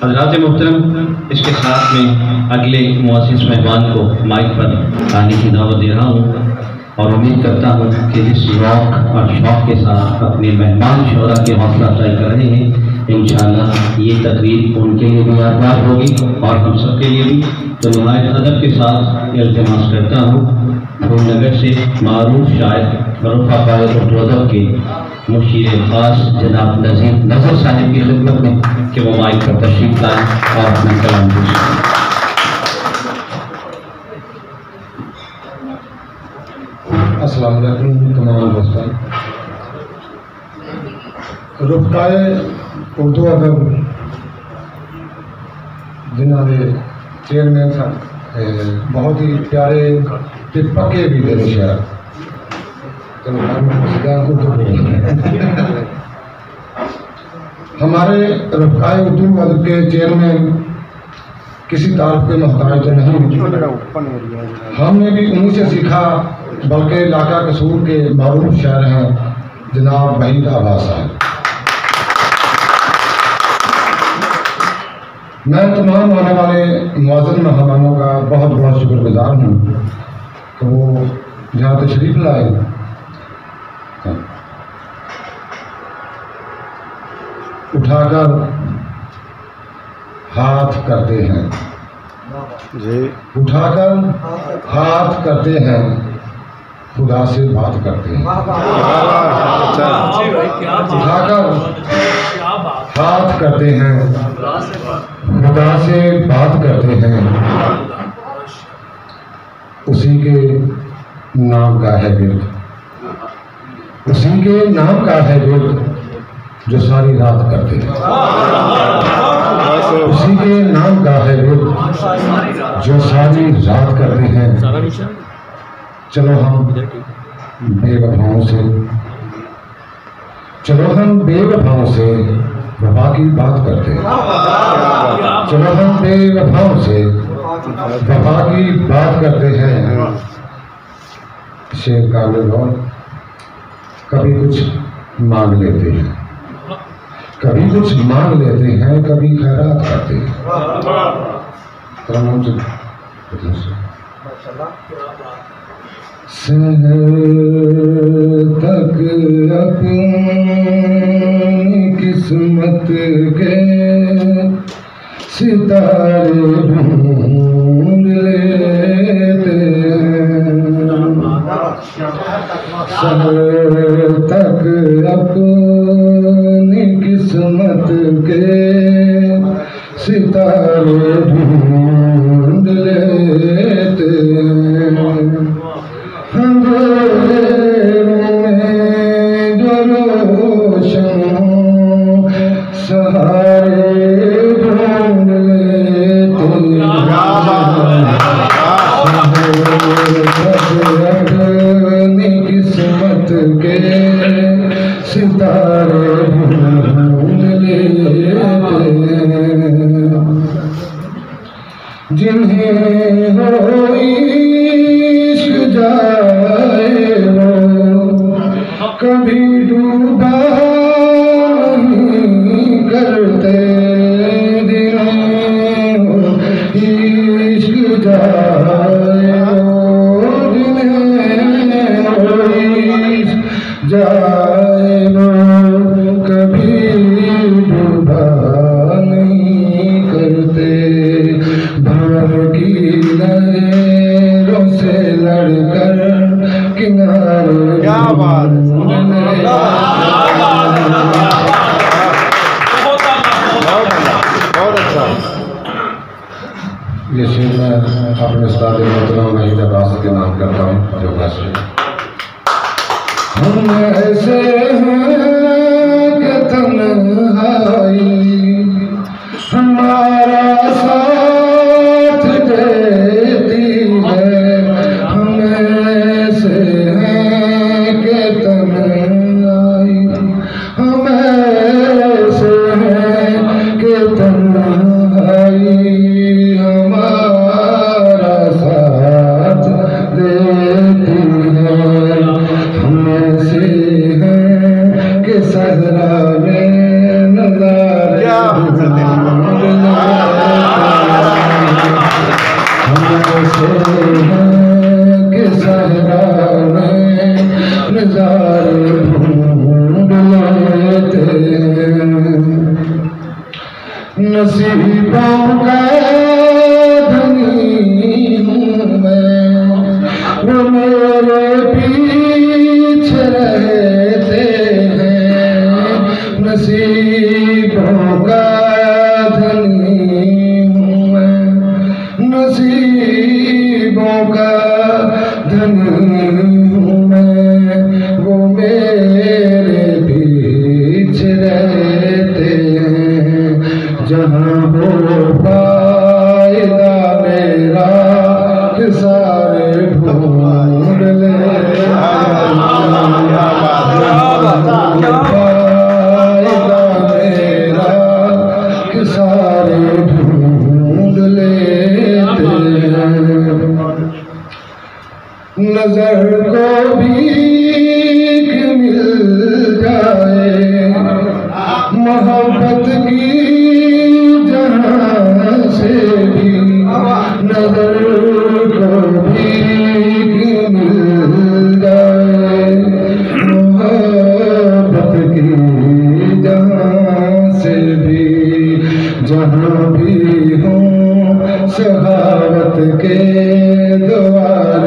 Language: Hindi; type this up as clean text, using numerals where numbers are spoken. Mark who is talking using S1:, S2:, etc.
S1: हज़रात मोहतरम, इसके साथ में अगले मुअज़्ज़िज़ मेहमान को माइक पर आने की दावत दे रहा हूँ और उम्मीद करता हूँ कि जिस शौक़ और शौक़ के साथ अपने मेहमान शोरा की हौसला अफजाई कर रहे हैं, इंशाअल्लाह ये तकरीब उनके लिए भी यादगार होगी और हम सब के लिए भी। तो नुमाइश अदब के साथ इल्तिमास करता हूँ फूलनगर से मारूफ शायर रफ़ाक़ाए उर्दू अदब के मुशीर ख़ास जनाब नज़र साहिब की खिदमत में कि वो माइक पर तशरीफ़ लाएँ और अपना कलाम पेश करें।
S2: अस्सलाम वालेकुम तमाम दोस्तों। रफ़ाक़ाए उर्दू अदब जिन्होंने चेयरमैन साहब बहुत ही प्यारे ते पक्के भी दे शायर हमारे रफ़ाक़ाए उर्दू अदब के चेयरमैन किसी तारीफ के मोहताज तो नहीं, हमने भी उन्हीं से सीखा, बल्कि इलाका कसूर के मारूफ शायर हैं जनाब वहीद अब्बास साहब। मैं तमाम आने वाले मुअज़्ज़िज़ मेहमानों का बहुत बहुत शुक्रगुज़ार हूँ कि वो यहाँ तशरीफ़ लाए। उठाकर हाथ करते हैं जी, उठाकर हाथ करते हैं, खुदा से बात करते हैं। उठाकर हाथ करते हैं, खुदा से बात करते हैं, उसी के नाम का है विर्द, उसी के नाम का है विर्द जो सारी रात करते हैं, उसी के नाम का है विर्द जो सारी रात करते हैं। चलो हम बेवफाओं से, चलो हम बेवफाओं से वफा की बात करते हैं, चलो हम बेवफाओं से वफा की बात करते हैं। शेर का लोग कभी कुछ मांग लेते हैं, कभी कुछ मांग लेते हैं, कभी खैरात करते हैं। सहर तक अपनी किस्मत के सितारे ढूंढ लेते हैं, सहर तक अपनी किस्मत के सितारे ढूंढ लेते हैं। अंधेरों में जो रोशन सहारे ढूंढ लेते अपनी किस्मत के सितारे ढूंढ लेते जिन्हें हो इश्क जाए वो कभी डूबा नहीं करते, जिन्हें हो इश्क जाए वो, जिन्हें हो इश्क जाए वो कभी डूबा नहीं करते। भंवर की लहरों से लड़कर किनारे, क्या बात, बहुत अच्छा। ये शेर मैं अपने उस्ताद मोहतरम वहीद अब्बास के नाम करता हूँ जो बस हम ऐसे हैं कि तन्हाई हमारा साथ देती है, हम ऐसे हैं कि तन्हाई, हम ऐसे हैं कि तन्हाई हमारा साथ देती है, हम ऐसे हैं कि सहरा में नज़ारे नसीबों का धनी हूँ मैं, वो मेरे पीछे रहते हैं। नसीबों का धनी हूँ मैं, नसीबों का धनी हूँ मैं, वो मेरे पीछे रहते हैं। जहाँ हो फायदा मेरा कि सारे ढूंढ ले, फायदा मेरा कि सारे ढूंढ लेते हैं। नजर को भीख मिल जाए मोहब्बत की जहाँ से भी, नजर को भीख मिल जाए मोहब्बत की जहाँ से भी। जहाँ भी हूँ सहावत के द्वार